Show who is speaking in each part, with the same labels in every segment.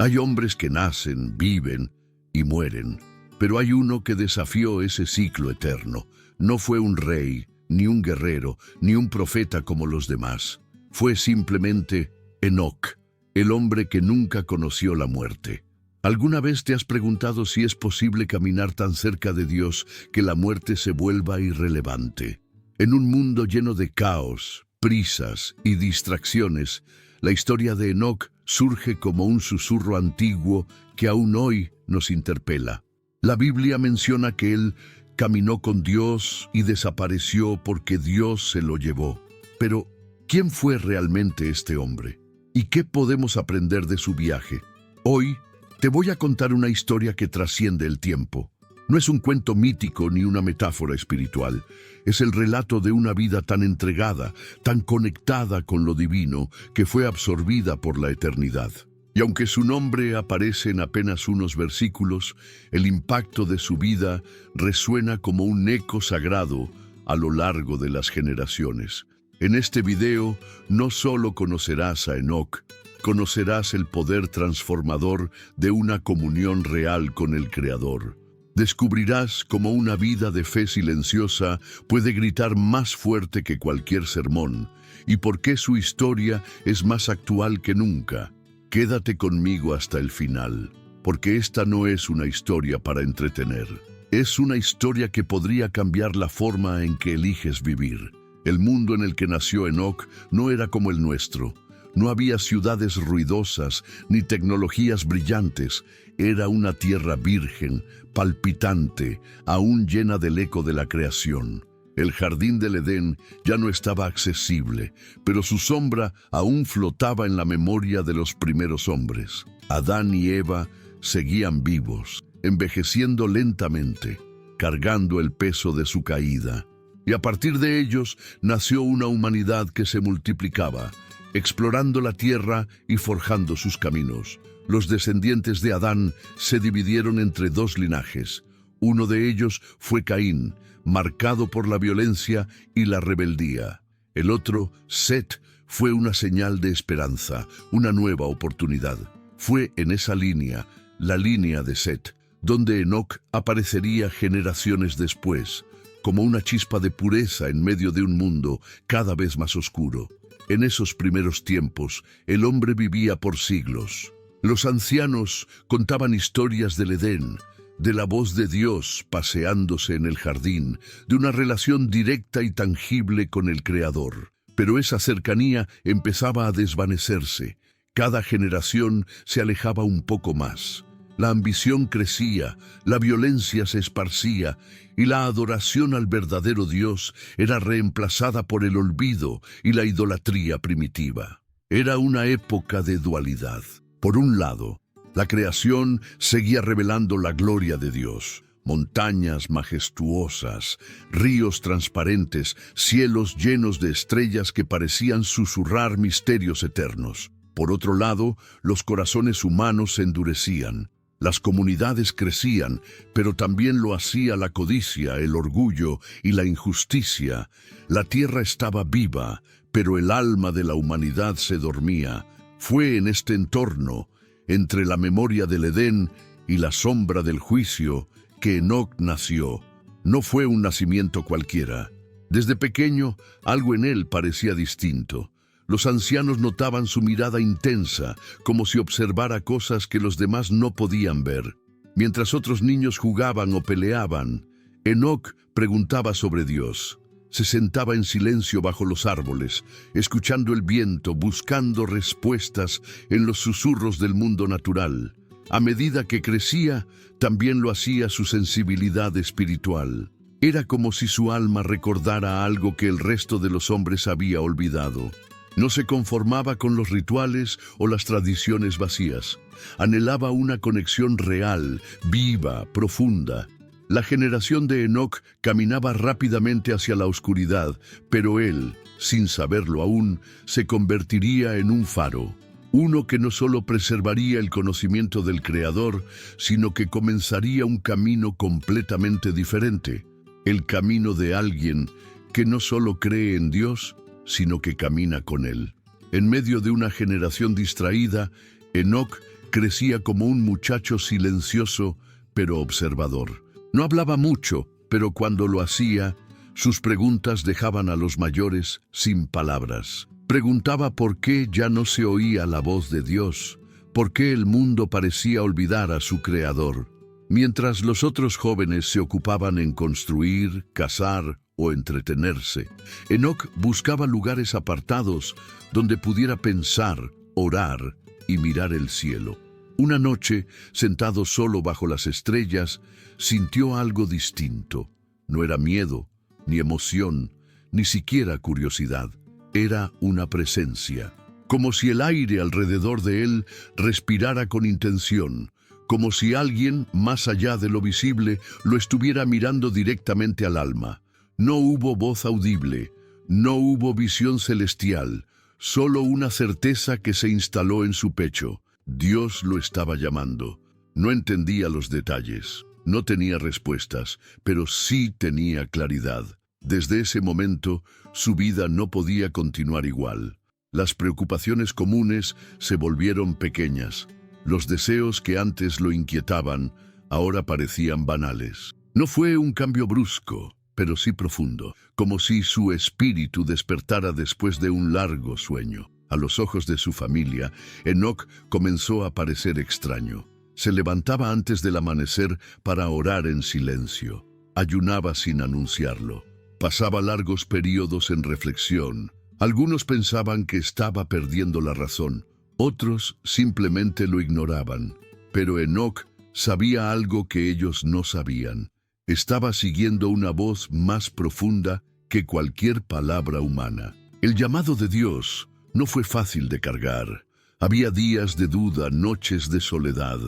Speaker 1: Hay hombres que nacen, viven y mueren, pero hay uno que desafió ese ciclo eterno. No fue un rey, ni un guerrero, ni un profeta como los demás. Fue simplemente Enoc, el hombre que nunca conoció la muerte. ¿Alguna vez te has preguntado si es posible caminar tan cerca de Dios que la muerte se vuelva irrelevante? En un mundo lleno de caos, prisas y distracciones, la historia de Enoc surge como un susurro antiguo que aún hoy nos interpela. La Biblia menciona que él caminó con Dios y desapareció porque Dios se lo llevó. Pero, ¿quién fue realmente este hombre? ¿Y qué podemos aprender de su viaje? Hoy te voy a contar una historia que trasciende el tiempo. No es un cuento mítico ni una metáfora espiritual. Es el relato de una vida tan entregada, tan conectada con lo divino, que fue absorbida por la eternidad. Y aunque su nombre aparece en apenas unos versículos, el impacto de su vida resuena como un eco sagrado a lo largo de las generaciones. En este video no solo conocerás a Enoc, conocerás el poder transformador de una comunión real con el Creador. Descubrirás cómo una vida de fe silenciosa puede gritar más fuerte que cualquier sermón, y por qué su historia es más actual que nunca. Quédate conmigo hasta el final, porque esta no es una historia para entretener. Es una historia que podría cambiar la forma en que eliges vivir. El mundo en el que nació Enoc no era como el nuestro. No había ciudades ruidosas ni tecnologías brillantes. Era una tierra virgen, palpitante, aún llena del eco de la creación. El jardín del Edén ya no estaba accesible, pero su sombra aún flotaba en la memoria de los primeros hombres. Adán y Eva seguían vivos, envejeciendo lentamente, cargando el peso de su caída. Y a partir de ellos nació una humanidad que se multiplicaba, explorando la tierra y forjando sus caminos. Los descendientes de Adán se dividieron entre dos linajes. Uno de ellos fue Caín, marcado por la violencia y la rebeldía. El otro, Set, fue una señal de esperanza, una nueva oportunidad. Fue en esa línea, la línea de Set, donde Enoc aparecería generaciones después, como una chispa de pureza en medio de un mundo cada vez más oscuro. En esos primeros tiempos, el hombre vivía por siglos. Los ancianos contaban historias del Edén, de la voz de Dios paseándose en el jardín, de una relación directa y tangible con el Creador. Pero esa cercanía empezaba a desvanecerse. Cada generación se alejaba un poco más. La ambición crecía, la violencia se esparcía y la adoración al verdadero Dios era reemplazada por el olvido y la idolatría primitiva. Era una época de dualidad. Por un lado, la creación seguía revelando la gloria de Dios. Montañas majestuosas, ríos transparentes, cielos llenos de estrellas que parecían susurrar misterios eternos. Por otro lado, los corazones humanos se endurecían. Las comunidades crecían, pero también lo hacía la codicia, el orgullo y la injusticia. La tierra estaba viva, pero el alma de la humanidad se dormía. Fue en este entorno, entre la memoria del Edén y la sombra del juicio, que Enoc nació. No fue un nacimiento cualquiera. Desde pequeño, algo en él parecía distinto. Los ancianos notaban su mirada intensa, como si observara cosas que los demás no podían ver. Mientras otros niños jugaban o peleaban, Enoc preguntaba sobre Dios. Se sentaba en silencio bajo los árboles, escuchando el viento, buscando respuestas en los susurros del mundo natural. A medida que crecía, también lo hacía su sensibilidad espiritual. Era como si su alma recordara algo que el resto de los hombres había olvidado. No se conformaba con los rituales o las tradiciones vacías. Anhelaba una conexión real, viva, profunda. La generación de Enoc caminaba rápidamente hacia la oscuridad, pero él, sin saberlo aún, se convertiría en un faro. Uno que no solo preservaría el conocimiento del Creador, sino que comenzaría un camino completamente diferente. El camino de alguien que no solo cree en Dios, sino que camina con Él. En medio de una generación distraída, Enoc crecía como un muchacho silencioso pero observador. No hablaba mucho, pero cuando lo hacía, sus preguntas dejaban a los mayores sin palabras. Preguntaba por qué ya no se oía la voz de Dios, por qué el mundo parecía olvidar a su Creador. Mientras los otros jóvenes se ocupaban en construir, cazar o entretenerse, Enoc buscaba lugares apartados donde pudiera pensar, orar y mirar el cielo. Una noche, sentado solo bajo las estrellas, sintió algo distinto. No era miedo, ni emoción, ni siquiera curiosidad. Era una presencia, como si el aire alrededor de él respirara con intención, como si alguien, más allá de lo visible, lo estuviera mirando directamente al alma. No hubo voz audible, no hubo visión celestial, solo una certeza que se instaló en su pecho. Dios lo estaba llamando. No entendía los detalles, no tenía respuestas, pero sí tenía claridad. Desde ese momento, su vida no podía continuar igual. Las preocupaciones comunes se volvieron pequeñas. Los deseos que antes lo inquietaban, ahora parecían banales. No fue un cambio brusco, pero sí profundo, como si su espíritu despertara después de un largo sueño. A los ojos de su familia, Enoc comenzó a parecer extraño. Se levantaba antes del amanecer para orar en silencio. Ayunaba sin anunciarlo. Pasaba largos periodos en reflexión. Algunos pensaban que estaba perdiendo la razón. Otros simplemente lo ignoraban. Pero Enoc sabía algo que ellos no sabían. Estaba siguiendo una voz más profunda que cualquier palabra humana. El llamado de Dios no fue fácil de cargar. Había días de duda, noches de soledad.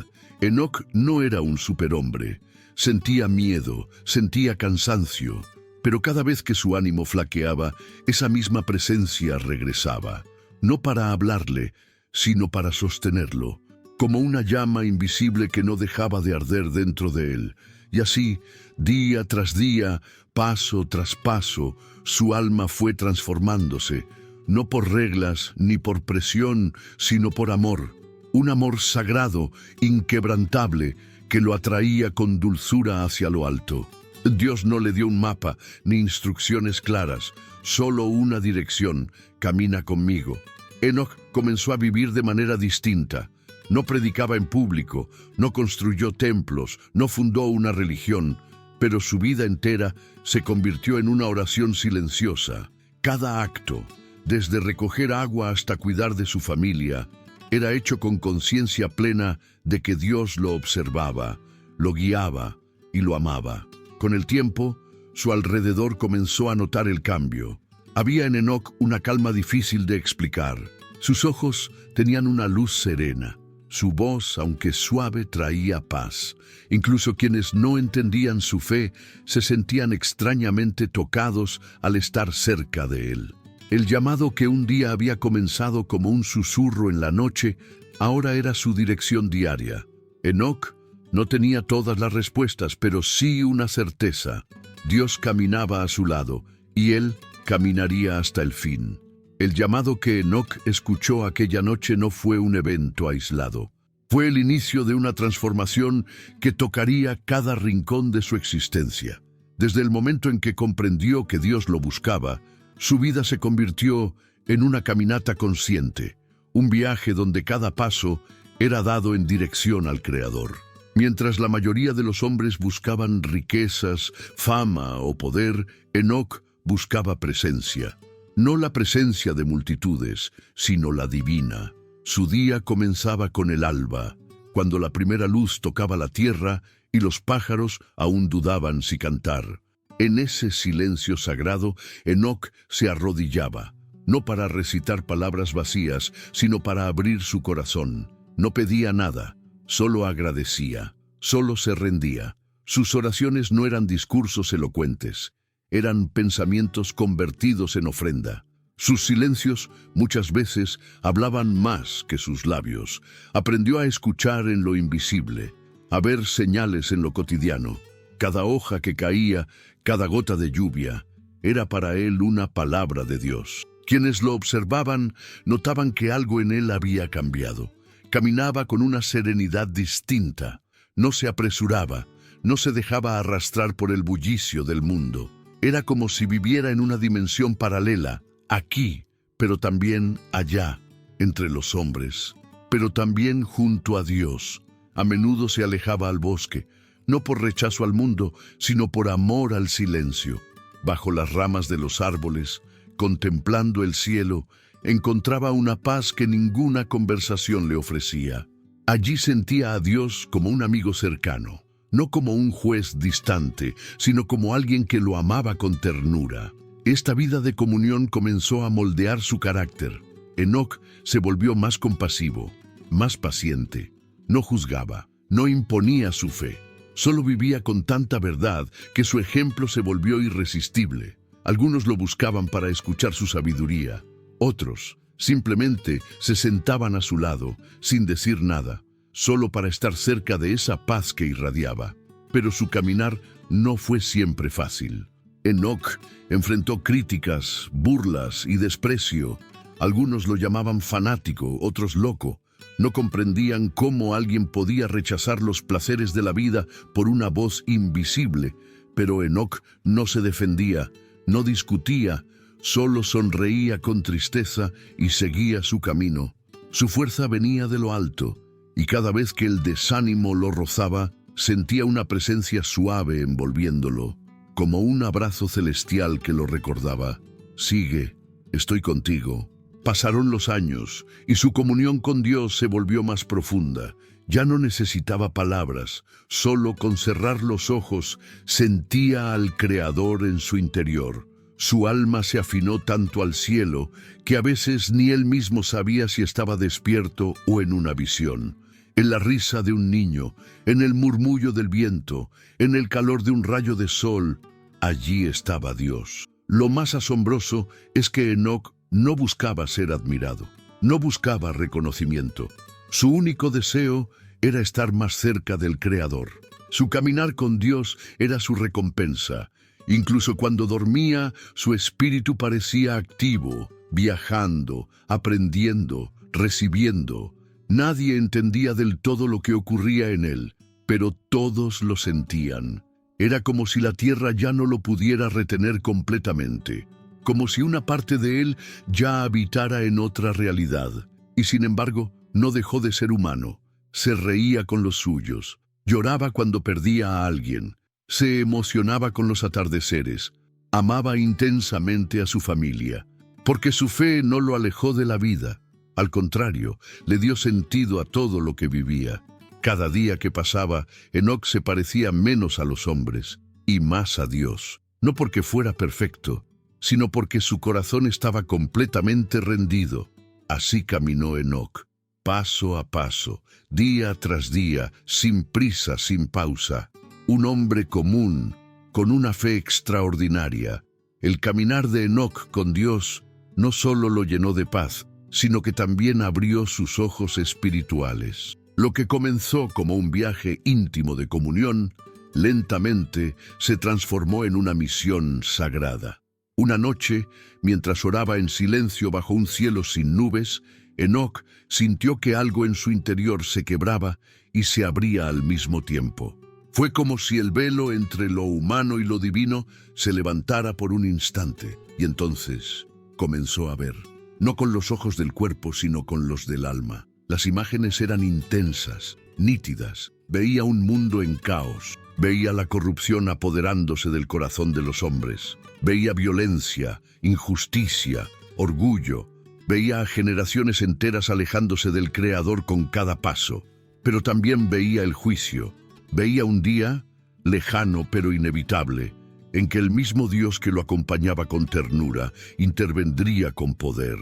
Speaker 1: Enoc no era un superhombre. Sentía miedo, sentía cansancio. Pero cada vez que su ánimo flaqueaba, esa misma presencia regresaba. No para hablarle, sino para sostenerlo, como una llama invisible que no dejaba de arder dentro de él. Y así, día tras día, paso tras paso, su alma fue transformándose, no por reglas ni por presión, sino por amor. Un amor sagrado, inquebrantable, que lo atraía con dulzura hacia lo alto. Dios no le dio un mapa ni instrucciones claras, solo una dirección: camina conmigo. Enoc comenzó a vivir de manera distinta. No predicaba en público, no construyó templos, no fundó una religión, pero su vida entera se convirtió en una oración silenciosa. Cada acto, desde recoger agua hasta cuidar de su familia, era hecho con conciencia plena de que Dios lo observaba, lo guiaba y lo amaba. Con el tiempo, su alrededor comenzó a notar el cambio. Había en Enoc una calma difícil de explicar. Sus ojos tenían una luz serena. Su voz, aunque suave, traía paz. Incluso quienes no entendían su fe se sentían extrañamente tocados al estar cerca de él. El llamado que un día había comenzado como un susurro en la noche, ahora era su dirección diaria. Enoc no tenía todas las respuestas, pero sí una certeza. Dios caminaba a su lado, y él caminaría hasta el fin. El llamado que Enoc escuchó aquella noche no fue un evento aislado. Fue el inicio de una transformación que tocaría cada rincón de su existencia. Desde el momento en que comprendió que Dios lo buscaba, su vida se convirtió en una caminata consciente, un viaje donde cada paso era dado en dirección al Creador. Mientras la mayoría de los hombres buscaban riquezas, fama o poder, Enoc buscaba presencia. No la presencia de multitudes, sino la divina. Su día comenzaba con el alba, cuando la primera luz tocaba la tierra y los pájaros aún dudaban si cantar. En ese silencio sagrado, Enoc se arrodillaba, no para recitar palabras vacías, sino para abrir su corazón. No pedía nada, solo agradecía, solo se rendía. Sus oraciones no eran discursos elocuentes. Eran pensamientos convertidos en ofrenda. Sus silencios muchas veces hablaban más que sus labios. Aprendió a escuchar en lo invisible, a ver señales en lo cotidiano. Cada hoja que caía, cada gota de lluvia, era para él una palabra de Dios. Quienes lo observaban notaban que algo en él había cambiado, Caminaba con una serenidad distinta. No se apresuraba, no se dejaba arrastrar por el bullicio del mundo. Era como si viviera en una dimensión paralela, aquí, pero también allá, entre los hombres, pero también junto a Dios. A menudo se alejaba al bosque, no por rechazo al mundo, sino por amor al silencio. Bajo las ramas de los árboles, contemplando el cielo, encontraba una paz que ninguna conversación le ofrecía. Allí sentía a Dios como un amigo cercano, no como un juez distante, sino como alguien que lo amaba con ternura. Esta vida de comunión comenzó a moldear su carácter. Enoc se volvió más compasivo, más paciente. No juzgaba, no imponía su fe. Solo vivía con tanta verdad que su ejemplo se volvió irresistible. Algunos lo buscaban para escuchar su sabiduría. Otros simplemente se sentaban a su lado, sin decir nada, solo para estar cerca de esa paz que irradiaba. Pero su caminar no fue siempre fácil. Enoc enfrentó críticas, burlas y desprecio. Algunos lo llamaban fanático, otros loco. No comprendían cómo alguien podía rechazar los placeres de la vida por una voz invisible. Pero Enoc no se defendía, no discutía, solo sonreía con tristeza y seguía su camino. Su fuerza venía de lo alto, y cada vez que el desánimo lo rozaba, sentía una presencia suave envolviéndolo, como un abrazo celestial que lo recordaba. Sigue, estoy contigo. Pasaron los años, y su comunión con Dios se volvió más profunda. Ya no necesitaba palabras, solo con cerrar los ojos sentía al Creador en su interior. Su alma se afinó tanto al cielo que a veces ni él mismo sabía si estaba despierto o en una visión. En la risa de un niño, en el murmullo del viento, en el calor de un rayo de sol, allí estaba Dios. Lo más asombroso es que Enoc no buscaba ser admirado, no buscaba reconocimiento. Su único deseo era estar más cerca del Creador. Su caminar con Dios era su recompensa. Incluso cuando dormía, su espíritu parecía activo, viajando, aprendiendo, recibiendo. Nadie entendía del todo lo que ocurría en él, pero todos lo sentían. Era como si la tierra ya no lo pudiera retener completamente, como si una parte de él ya habitara en otra realidad. Y sin embargo, no dejó de ser humano. Se reía con los suyos, lloraba cuando perdía a alguien, se emocionaba con los atardeceres, amaba intensamente a su familia, porque su fe no lo alejó de la vida. Al contrario, le dio sentido a todo lo que vivía. Cada día que pasaba, Enoc se parecía menos a los hombres y más a Dios, no porque fuera perfecto, sino porque su corazón estaba completamente rendido. Así caminó Enoc, paso a paso, día tras día, sin prisa, sin pausa. Un hombre común, con una fe extraordinaria. El caminar de Enoc con Dios no solo lo llenó de paz, sino que también abrió sus ojos espirituales. Lo que comenzó como un viaje íntimo de comunión, lentamente se transformó en una misión sagrada. Una noche, mientras oraba en silencio bajo un cielo sin nubes, Enoc sintió que algo en su interior se quebraba y se abría al mismo tiempo. Fue como si el velo entre lo humano y lo divino se levantara por un instante, y entonces comenzó a ver, no con los ojos del cuerpo, sino con los del alma. Las imágenes eran intensas, nítidas. Veía un mundo en caos. Veía la corrupción apoderándose del corazón de los hombres. Veía violencia, injusticia, orgullo. Veía a generaciones enteras alejándose del Creador con cada paso. Pero también veía el juicio. Veía un día, lejano pero inevitable, en que el mismo Dios que lo acompañaba con ternura intervendría con poder.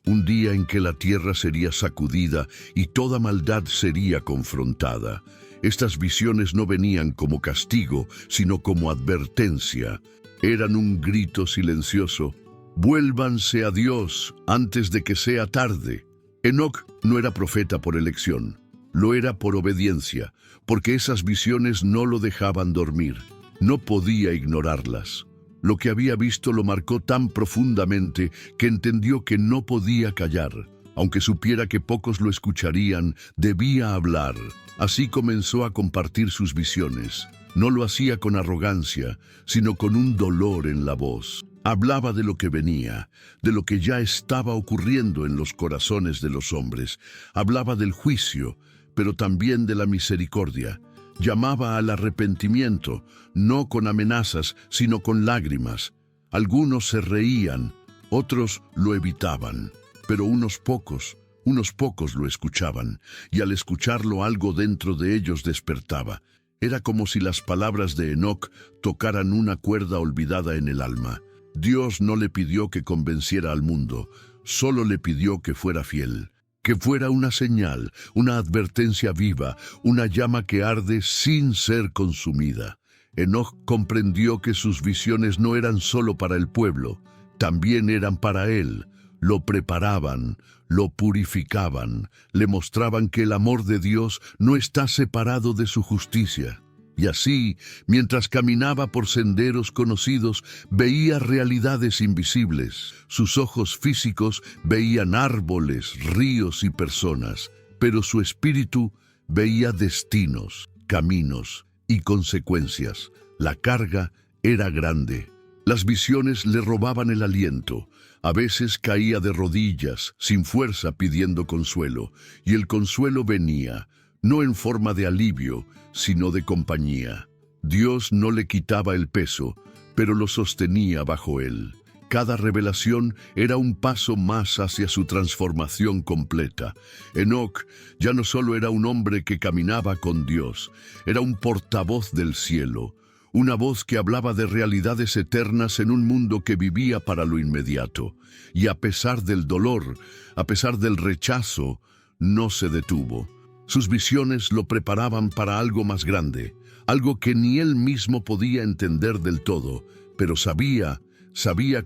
Speaker 1: Un día en que la tierra sería sacudida y toda maldad sería confrontada. Estas visiones no venían como castigo, sino como advertencia. Eran un grito silencioso: «Vuélvanse a Dios antes de que sea tarde». Enoc no era profeta por elección, lo era por obediencia, porque esas visiones no lo dejaban dormir. No podía ignorarlas. Lo que había visto lo marcó tan profundamente que entendió que no podía callar. Aunque supiera que pocos lo escucharían, debía hablar. Así comenzó a compartir sus visiones. No lo hacía con arrogancia, sino con un dolor en la voz. Hablaba de lo que venía, de lo que ya estaba ocurriendo en los corazones de los hombres. Hablaba del juicio, pero también de la misericordia. Llamaba al arrepentimiento, no con amenazas, sino con lágrimas. Algunos se reían, otros lo evitaban, pero unos pocos lo escuchaban, y al escucharlo algo dentro de ellos despertaba. Era como si las palabras de Enoc tocaran una cuerda olvidada en el alma. Dios no le pidió que convenciera al mundo, solo le pidió que fuera fiel, que fuera una señal, una advertencia viva, una llama que arde sin ser consumida. Enoc comprendió que sus visiones no eran solo para el pueblo, también eran para él. Lo preparaban, lo purificaban, le mostraban que el amor de Dios no está separado de su justicia. Y así, mientras caminaba por senderos conocidos, veía realidades invisibles. Sus ojos físicos veían árboles, ríos y personas, pero su espíritu veía destinos, caminos y consecuencias. La carga era grande. Las visiones le robaban el aliento. A veces caía de rodillas, sin fuerza, pidiendo consuelo, y el consuelo venía, no en forma de alivio, sino de compañía. Dios no le quitaba el peso, pero lo sostenía bajo él. Cada revelación era un paso más hacia su transformación completa. Enoc ya no solo era un hombre que caminaba con Dios, era un portavoz del cielo, una voz que hablaba de realidades eternas en un mundo que vivía para lo inmediato. Y a pesar del dolor, a pesar del rechazo, no se detuvo. Sus visiones lo preparaban para algo más grande, algo que ni él mismo podía entender del todo, pero sabía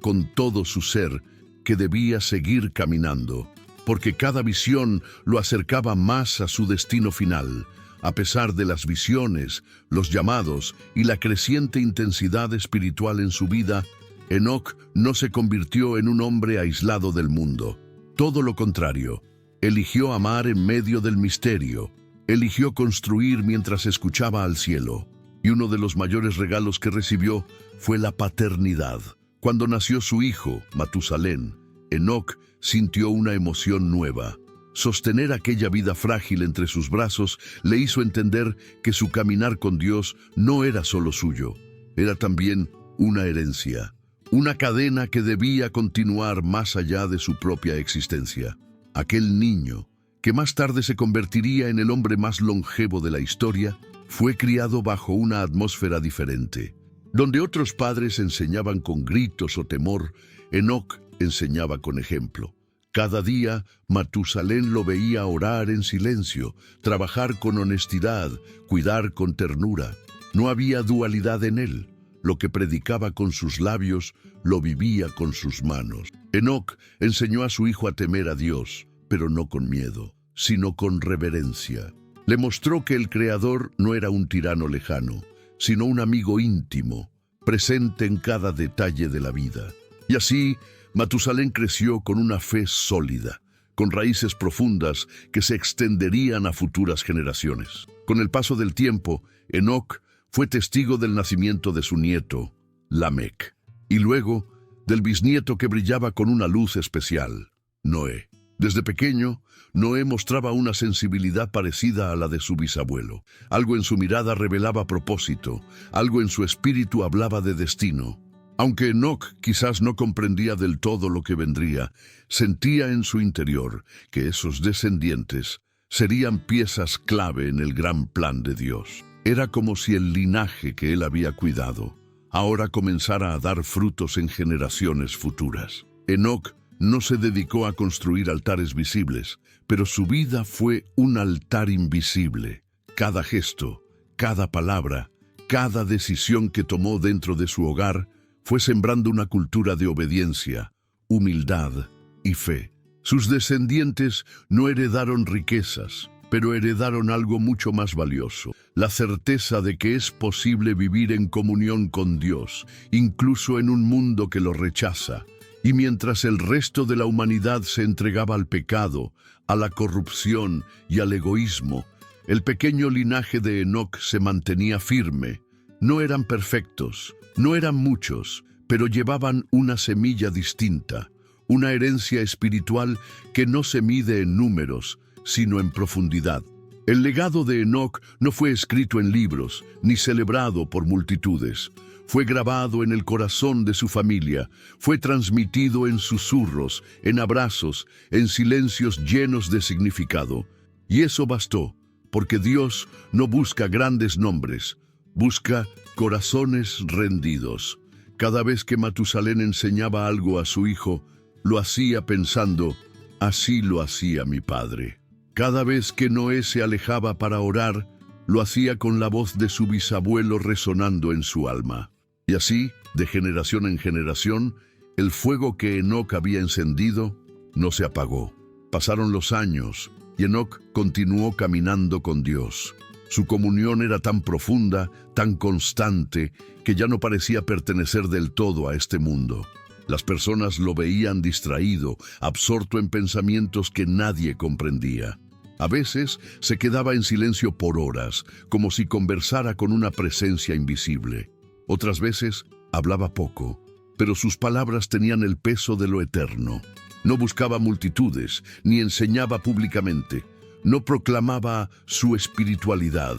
Speaker 1: con todo su ser que debía seguir caminando, porque cada visión lo acercaba más a su destino final. A pesar de las visiones, los llamados y la creciente intensidad espiritual en su vida, Enoc no se convirtió en un hombre aislado del mundo. Todo lo contrario, eligió amar en medio del misterio, eligió construir mientras escuchaba al cielo. Y uno de los mayores regalos que recibió fue la paternidad. Cuando nació su hijo, Matusalén, Enoc sintió una emoción nueva. Sostener aquella vida frágil entre sus brazos le hizo entender que su caminar con Dios no era solo suyo, era también una herencia, una cadena que debía continuar más allá de su propia existencia. Aquel niño, que más tarde se convertiría en el hombre más longevo de la historia, fue criado bajo una atmósfera diferente. Donde otros padres enseñaban con gritos o temor, Enoc enseñaba con ejemplo. Cada día, Matusalén lo veía orar en silencio, trabajar con honestidad, cuidar con ternura. No había dualidad en él. Lo que predicaba con sus labios, lo vivía con sus manos. Enoc enseñó a su hijo a temer a Dios, pero no con miedo, sino con reverencia. Le mostró que el Creador no era un tirano lejano, sino un amigo íntimo, presente en cada detalle de la vida. Y así, Matusalén creció con una fe sólida, con raíces profundas que se extenderían a futuras generaciones. Con el paso del tiempo, Enoc fue testigo del nacimiento de su nieto, Lamec, y luego del bisnieto que brillaba con una luz especial, Noé. Desde pequeño, Noé mostraba una sensibilidad parecida a la de su bisabuelo. Algo en su mirada revelaba propósito, algo en su espíritu hablaba de destino. Aunque Enoc quizás no comprendía del todo lo que vendría, sentía en su interior que esos descendientes serían piezas clave en el gran plan de Dios. Era como si el linaje que él había cuidado ahora comenzara a dar frutos en generaciones futuras. Enoc no se dedicó a construir altares visibles, pero su vida fue un altar invisible. Cada gesto, cada palabra, cada decisión que tomó dentro de su hogar fue sembrando una cultura de obediencia, humildad y fe. Sus descendientes no heredaron riquezas, pero heredaron algo mucho más valioso, la certeza de que es posible vivir en comunión con Dios, incluso en un mundo que lo rechaza, Y mientras el resto de la humanidad se entregaba al pecado, a la corrupción y al egoísmo, el pequeño linaje de Enoc se mantenía firme. No eran perfectos, no eran muchos, pero llevaban una semilla distinta, una herencia espiritual que no se mide en números, sino en profundidad. El legado de Enoc no fue escrito en libros, ni celebrado por multitudes. Fue grabado en el corazón de su familia, fue transmitido en susurros, en abrazos, en silencios llenos de significado. Y eso bastó, porque Dios no busca grandes nombres, busca corazones rendidos. Cada vez que Matusalén enseñaba algo a su hijo, lo hacía pensando, así lo hacía mi padre. Cada vez que Noé se alejaba para orar, lo hacía con la voz de su bisabuelo resonando en su alma. Y así, de generación en generación, el fuego que Enoc había encendido no se apagó. Pasaron los años y Enoc continuó caminando con Dios. Su comunión era tan profunda, tan constante, que ya no parecía pertenecer del todo a este mundo. Las personas lo veían distraído, absorto en pensamientos que nadie comprendía. A veces se quedaba en silencio por horas, como si conversara con una presencia invisible. Otras veces hablaba poco, pero sus palabras tenían el peso de lo eterno. No buscaba multitudes, ni enseñaba públicamente. No proclamaba su espiritualidad,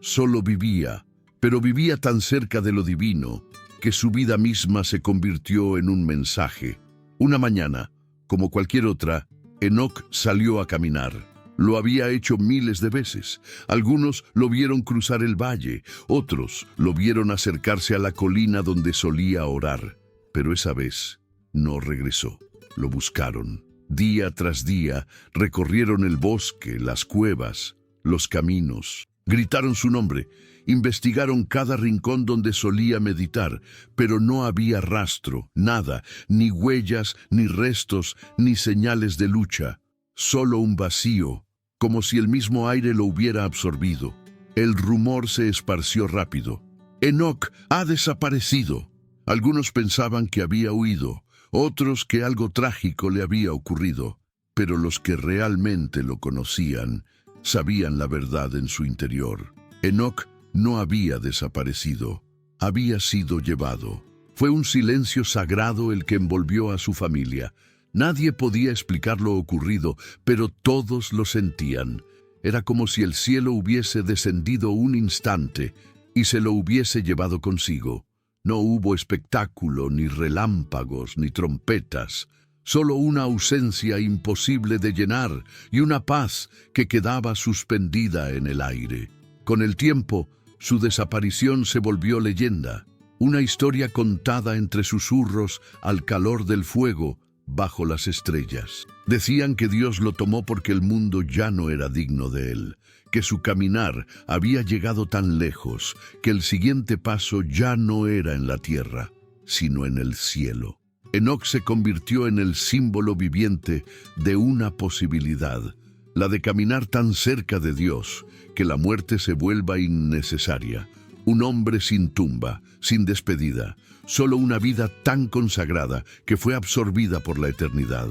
Speaker 1: solo vivía, pero vivía tan cerca de lo divino que su vida misma se convirtió en un mensaje. Una mañana, como cualquier otra, Enoc salió a caminar. Lo había hecho miles de veces. Algunos lo vieron cruzar el valle, otros lo vieron acercarse a la colina donde solía orar. Pero esa vez no regresó. Lo buscaron. Día tras día recorrieron el bosque, las cuevas, los caminos. Gritaron su nombre, investigaron cada rincón donde solía meditar, pero no había rastro, nada, ni huellas, ni restos, ni señales de lucha. Solo un vacío, como si el mismo aire lo hubiera absorbido. El rumor se esparció rápido. Enoc ha desaparecido. Algunos pensaban que había huido, otros que algo trágico le había ocurrido, pero los que realmente lo conocían sabían la verdad en su interior. Enoc no había desaparecido, había sido llevado. Fue un silencio sagrado el que envolvió a su familia. Nadie podía explicar lo ocurrido, pero todos lo sentían. Era como si el cielo hubiese descendido un instante y se lo hubiese llevado consigo. No hubo espectáculo, ni relámpagos, ni trompetas. Solo una ausencia imposible de llenar y una paz que quedaba suspendida en el aire. Con el tiempo, su desaparición se volvió leyenda. Una historia contada entre susurros al calor del fuego, bajo las estrellas. Decían que Dios lo tomó porque el mundo ya no era digno de él, que su caminar había llegado tan lejos que el siguiente paso ya no era en la tierra, sino en el cielo. Enoc se convirtió en el símbolo viviente de una posibilidad, la de caminar tan cerca de Dios que la muerte se vuelva innecesaria. Un hombre sin tumba, sin despedida, solo una vida tan consagrada que fue absorbida por la eternidad.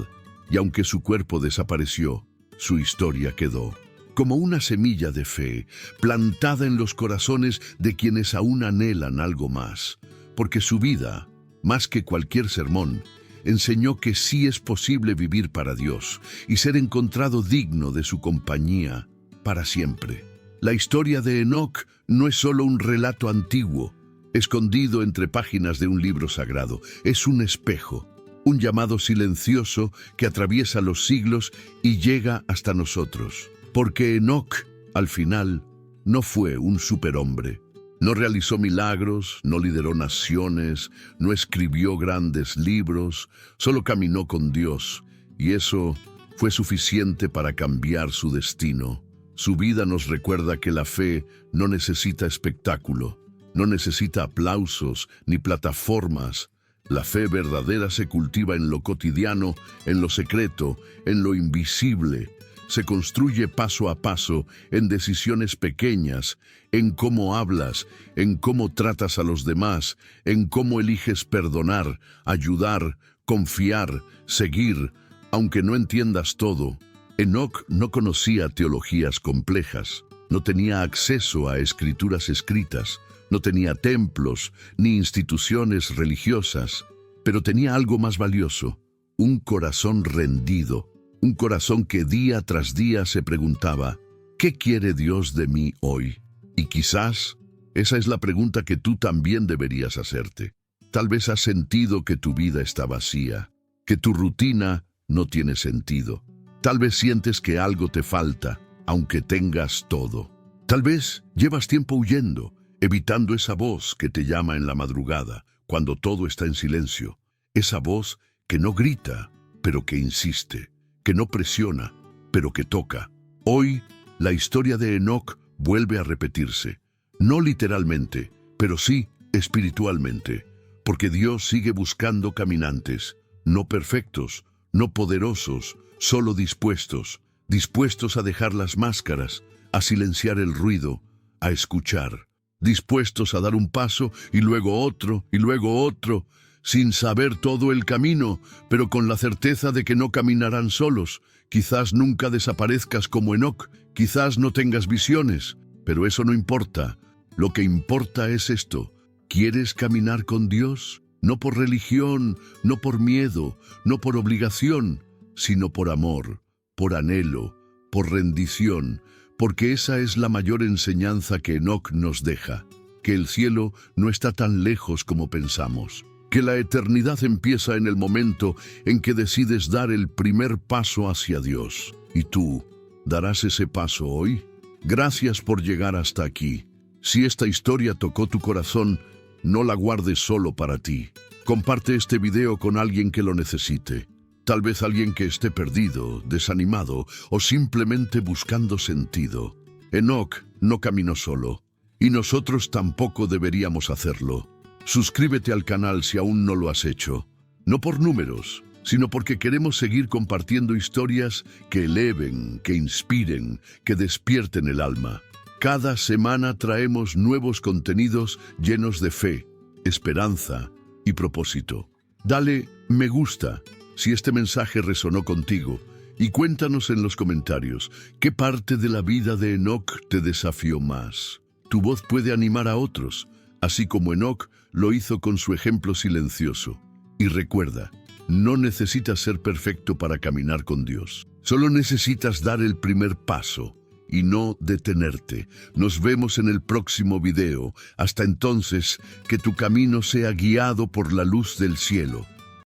Speaker 1: Y aunque su cuerpo desapareció, su historia quedó, como una semilla de fe, plantada en los corazones de quienes aún anhelan algo más, porque su vida, más que cualquier sermón, enseñó que sí es posible vivir para Dios y ser encontrado digno de su compañía para siempre. La historia de Enoc no es solo un relato antiguo, escondido entre páginas de un libro sagrado. Es un espejo, un llamado silencioso que atraviesa los siglos y llega hasta nosotros. Porque Enoc, al final, no fue un superhombre. No realizó milagros, no lideró naciones, no escribió grandes libros, solo caminó con Dios, y eso fue suficiente para cambiar su destino. Su vida nos recuerda que la fe no necesita espectáculo, no necesita aplausos ni plataformas. La fe verdadera se cultiva en lo cotidiano, en lo secreto, en lo invisible. Se construye paso a paso en decisiones pequeñas, en cómo hablas, en cómo tratas a los demás, en cómo eliges perdonar, ayudar, confiar, seguir, aunque no entiendas todo. Enoc no conocía teologías complejas, no tenía acceso a escrituras escritas, no tenía templos ni instituciones religiosas, pero tenía algo más valioso, un corazón rendido, un corazón que día tras día se preguntaba, ¿qué quiere Dios de mí hoy? Y quizás esa es la pregunta que tú también deberías hacerte. Tal vez has sentido que tu vida está vacía, que tu rutina no tiene sentido. Tal vez sientes que algo te falta, aunque tengas todo. Tal vez llevas tiempo huyendo, evitando esa voz que te llama en la madrugada, cuando todo está en silencio. Esa voz que no grita, pero que insiste, que no presiona, pero que toca. Hoy, la historia de Enoc vuelve a repetirse. No literalmente, pero sí espiritualmente, porque Dios sigue buscando caminantes, no perfectos, no poderosos, solo dispuestos a dejar las máscaras, a silenciar el ruido, a escuchar, dispuestos a dar un paso y luego otro, sin saber todo el camino, pero con la certeza de que no caminarán solos. Quizás nunca desaparezcas como Enoc, quizás no tengas visiones, pero eso no importa. Lo que importa es esto. ¿Quieres caminar con Dios? No por religión, no por miedo, no por obligación, sino por amor, por anhelo, por rendición, porque esa es la mayor enseñanza que Enoc nos deja, que el cielo no está tan lejos como pensamos, que la eternidad empieza en el momento en que decides dar el primer paso hacia Dios. ¿Y tú, darás ese paso hoy? Gracias por llegar hasta aquí. Si esta historia tocó tu corazón, no la guardes solo para ti. Comparte este video con alguien que lo necesite. Tal vez alguien que esté perdido, desanimado o simplemente buscando sentido. Enoc no caminó solo, y nosotros tampoco deberíamos hacerlo. Suscríbete al canal si aún no lo has hecho. No por números, sino porque queremos seguir compartiendo historias que eleven, que inspiren, que despierten el alma. Cada semana traemos nuevos contenidos llenos de fe, esperanza y propósito. Dale me gusta si este mensaje resonó contigo y cuéntanos en los comentarios qué parte de la vida de Enoc te desafió más. Tu voz puede animar a otros, así como Enoc lo hizo con su ejemplo silencioso. Y recuerda, no necesitas ser perfecto para caminar con Dios. Solo necesitas dar el primer paso y no detenerte. Nos vemos en el próximo video. Hasta entonces, que tu camino sea guiado por la luz del cielo.